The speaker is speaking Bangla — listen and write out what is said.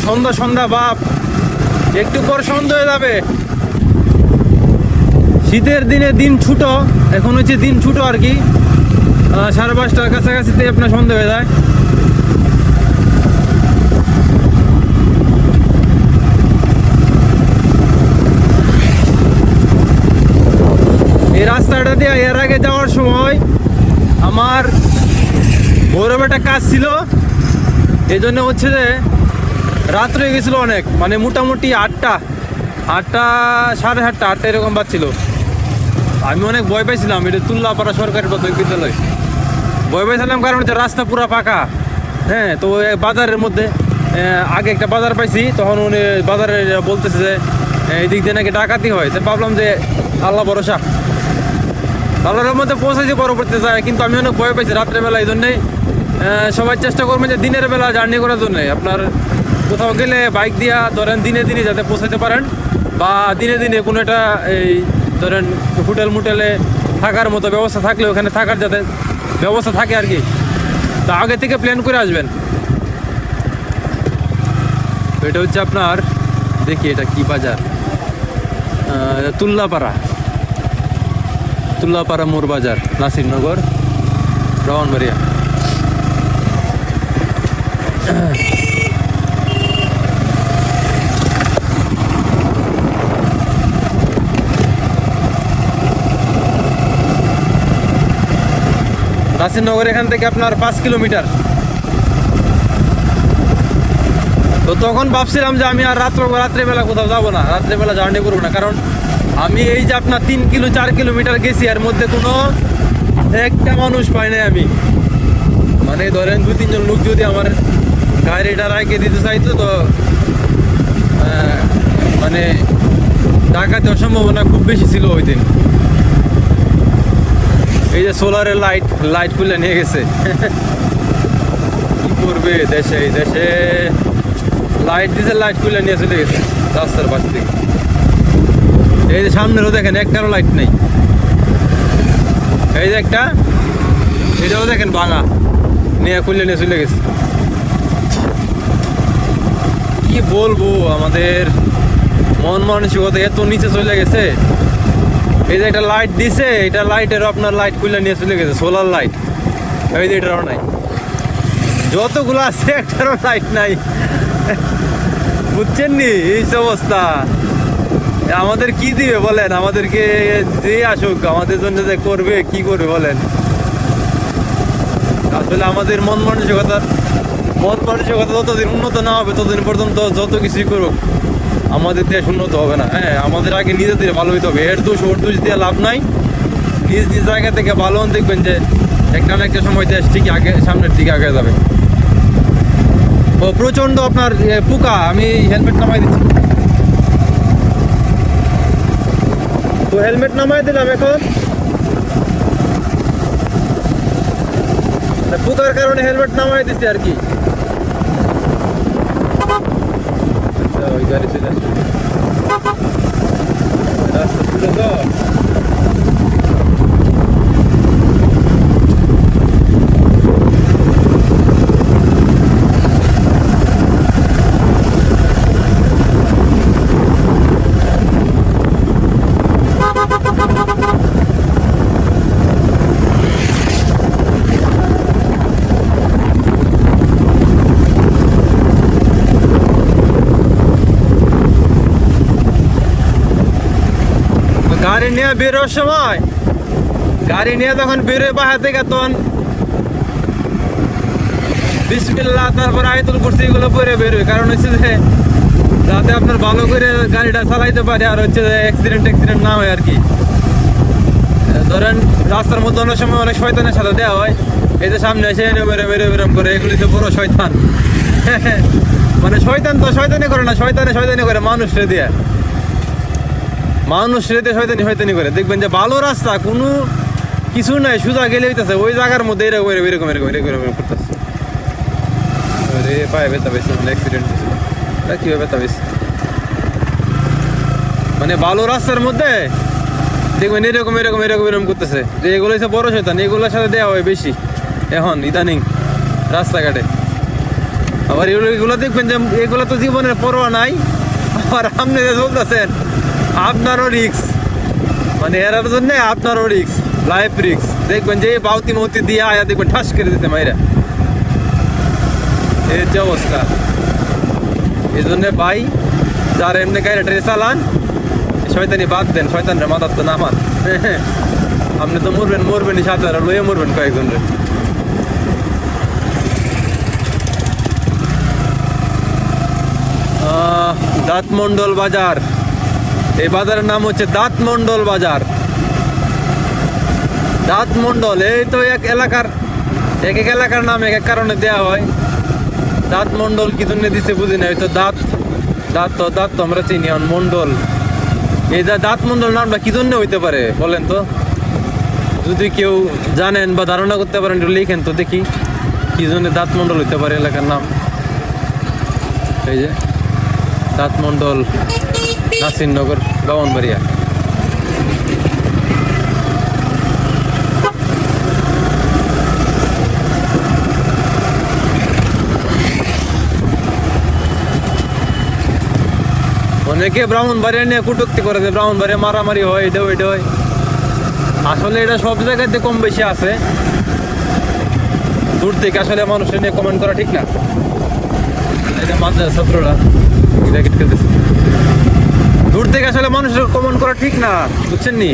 সন্ধ্যা সন্ধ্যা ভাব, একটু পর সন্ধ্যা হয়ে যাবে। শীতের দিনে দিন ছোট, এখন হচ্ছে দিন ছোট আর কি, 5:30টার কাছাকাছিতে আপনার সন্ধ্যা হয়ে যায়। এই রাস্তাটা দিয়ে এর আগে যাওয়ার সময় আমার ভৈরব একটা কাজ ছিল, এই জন্য হচ্ছে যে রাত হয়ে গেছিলো অনেক, মানে মোটামুটি 8টা 7:30 এরকম বাজছিল। আমি অনেক ভয় পাইছিলাম, এটা তুল্লাপাড়া সরকারি প্রাথমিক বিদ্যালয়। ভয় পাইছিলাম কারণ হচ্ছে রাস্তা পুরো ফাঁকা। হ্যাঁ, তো বাজারের মধ্যে আগে একটা বাজার পাইছি, তখন উনি বাজারে বলতেছে যে এই দিক দিয়ে নাকি ডাকাতি হয়। তো ভাবলাম যে আল্লাহ ভরসা, আল্লাহর মধ্যে পৌঁছেছি পরবর্তীতে যায়। কিন্তু আমি অনেক ভয় পাইছি রাত্রেবেলা, এই জন্যেই সবাই চেষ্টা করবেন যে দিনের বেলা জার্নি করার জন্যে। আপনার কোথাও গেলে বাইক দিয়া ধরেন দিনে দিনে যাতে পৌঁছাতে পারেন, বা দিনে দিনে কোনো একটা এই ধরেন হোটেলে থাকার মতো ব্যবস্থা থাকলে ওখানে থাকার যাতে ব্যবস্থা থাকে আর কি, তা আগে থেকে প্ল্যান করে আসবেন। তো এটা হচ্ছে আপনার, দেখি এটা কি বাজার, তুল্লাপাড়া মোড় বাজার, নাসিরনগর, ব্রাহ্মণবাড়িয়া। নাসিরনগর এখান থেকে আপনার 5 কিলোমিটার। তো তখন ভাবছিলাম যে আমি আর রাত্রেবেলা কোথাও যাবো না, রাত্রেবেলা জার্নি করবো না, কারণ আমি এই যে আপনার 4 কিলোমিটার গেছি, এর মধ্যে কোনো একটা মানুষ পাই নাই আমি। মানে ধরেন 2-3 জন লোক যদি আমার গাড়িটা রাখে দিতে চাইতো, তো মানে ডাকাতের সম্ভাবনা খুব বেশি ছিল ওই দিন। এই যে সোলারের লাইট খুলে নিয়ে গেছে। কি করবে দেশে লাইট দিছে, লাইট খুলে নিয়ে চলে গেছে রাস্তার পাশ থেকে। এই যে সামনেরও দেখেন একটারও লাইট নেই। এই যে একটা, এটাও দেখেন ভাঙা, নিয়ে খুলে নিয়ে চলে গেছে। কি বলবো, আমাদের মন মানসিকতা এত নিচে চলে গেছে। এই যে একটা লাইট দিছে, এটা লাইটেরও আপনার লাইট খুলে নিয়ে চলে গেছে, সোলার লাইট। এই যে এটারও নাই, যতগুলো আছে একটারও লাইট নাই। বুঝছেন নি এই অবস্থা? আমাদের কি দিবে বলেন? আমাদেরকে যে আসুক আমাদের জন্য যে করবে, কি করবে বলেন? আসলে আমাদের মন মানসিকতা যতদিন উন্নত না হবে, ততদিন পর্যন্ত যত কিছুই করুক আমাদের দেশ উন্নত হবে না। হ্যাঁ, আমাদের আগে নিজেদের ভালো হইতে হবে। ওর দোষ দিয়ে লাভ নাই। নিজ জায়গা থেকে ভালো হন, দেখবেন যে একটা না একটা সময় দেশ ঠিক আগে সামনের দিকে আগে যাবে। ও প্রচন্ড আপনার পোকা, আমি হেলমেট নামাই দিচ্ছি। তো হেলমেট নামাই দিলাম, এখন পোকার কারণে হেলমেট নামাই দিচ্ছি আর কি। ওই গাড়ি চলে আসছে, রাস্তা ছিল তো। গাড়ি নিয়ে বেরোর সময়, গাড়ি নিয়ে তখন বেরোয় বাহার থেকে, তখন বিসমিল্লাহ তারপর আয়াতুল কুরসি এগুলো পরে বেরোয়। কারণ হচ্ছে যে যাতে আপনার ভালো করে গাড়িটা চালাইতে পারে, আর হচ্ছে যে অ্যাক্সিডেন্ট না হয় আর কি। ধরেন রাস্তার মধ্যে অনেক সময় অনেক শয়তানের সাথে দেওয়া হয়। এই যে সামনে এসে বেরোম করে, এগুলি তো বড় শয়তান। মানে শয়তান তো শয়তানি করে না, শয়তানি করে মানুষরে দিয়ে, শয়তানি করে। দেখবেন যে ভালো রাস্তা কোনো কিছু নাই, সোজা গেলে হইতেছে ওই জায়গার মধ্যে এরকম করতেছে। পায়ে ব্যথা পেয়েছে, অ্যাক্সিডেন্ট কিভাবে ব্যথা পেয়েছে। মানে ভালো রাস্তার মধ্যে দেখবেন এরকম করতেছে, যে এগুলো হচ্ছে বড় শয়তান, এগুলোর সাথে দেওয়া হয় বেশি এখন ইদানিং রাস্তাঘাটে। আবার এগুলো দেখবেন যে এগুলো তো জীবনের পরোয়া নাই, আবার আপনি যে চলতেছেন আপনারও রিক্স, মানে এরার জন্য আপনারও রিক্স, লাইফ রিক্স। দেখবেন যে বাউতি মৌতি দিয়ে আয়া দেখবেন ঠাস করে দিতে মাইরা, এই যে অবস্থা। এই জন্য ভাই যার এমনি গাড়ি টাড়ি চালান শয়তানি বাদ দেন, শয়তানের মাথার তো নামান। আপনি তো মরবেনই, সাথে আর লইয়া মরবেন কয়েকজন রে। দাঁতমন্ডল বাজার, এই বাজারের নাম হচ্ছে দাঁতমন্ডল বাজার। দাঁতমন্ডল এই তো এক এলাকার, এক এক এলাকার নাম এক এক কারণে দেওয়া হয়। দাঁতমন্ডল কি জন্য দিচ্ছে বুঝি না, হয়তো দাঁত দাঁত তো আমরা চিনি, মন্ডল এই দাঁতমন্ডল নামটা কি জন্য হইতে পারে বলেন তো? যদি কেউ জানেন বা ধারণা করতে পারেন একটু লিখেন তো দেখি কি জন্য দাঁতমন্ডল হইতে পারে এলাকার নাম। এই যে দাঁতমন্ডল, নাসিরনগর, ব্রাহ্মণবাড়িয়া। অনেকে ব্রাহ্মণবাড়িয়া নিয়ে কটূক্তি করে যে ব্রাহ্মণবাড়িয়া মারামারি হয়, এটা হয়। আসলে এটা সব জায়গাতে কম বেশি আছে, দূর থেকে আসলে মানুষের নিয়ে কমেন্ট করা ঠিক না। এটা মাদ্রাসা ছাত্ররা দূর থেকে আসলে মানুষের কমেন্ট করা ঠিক না, বুঝছেন নি?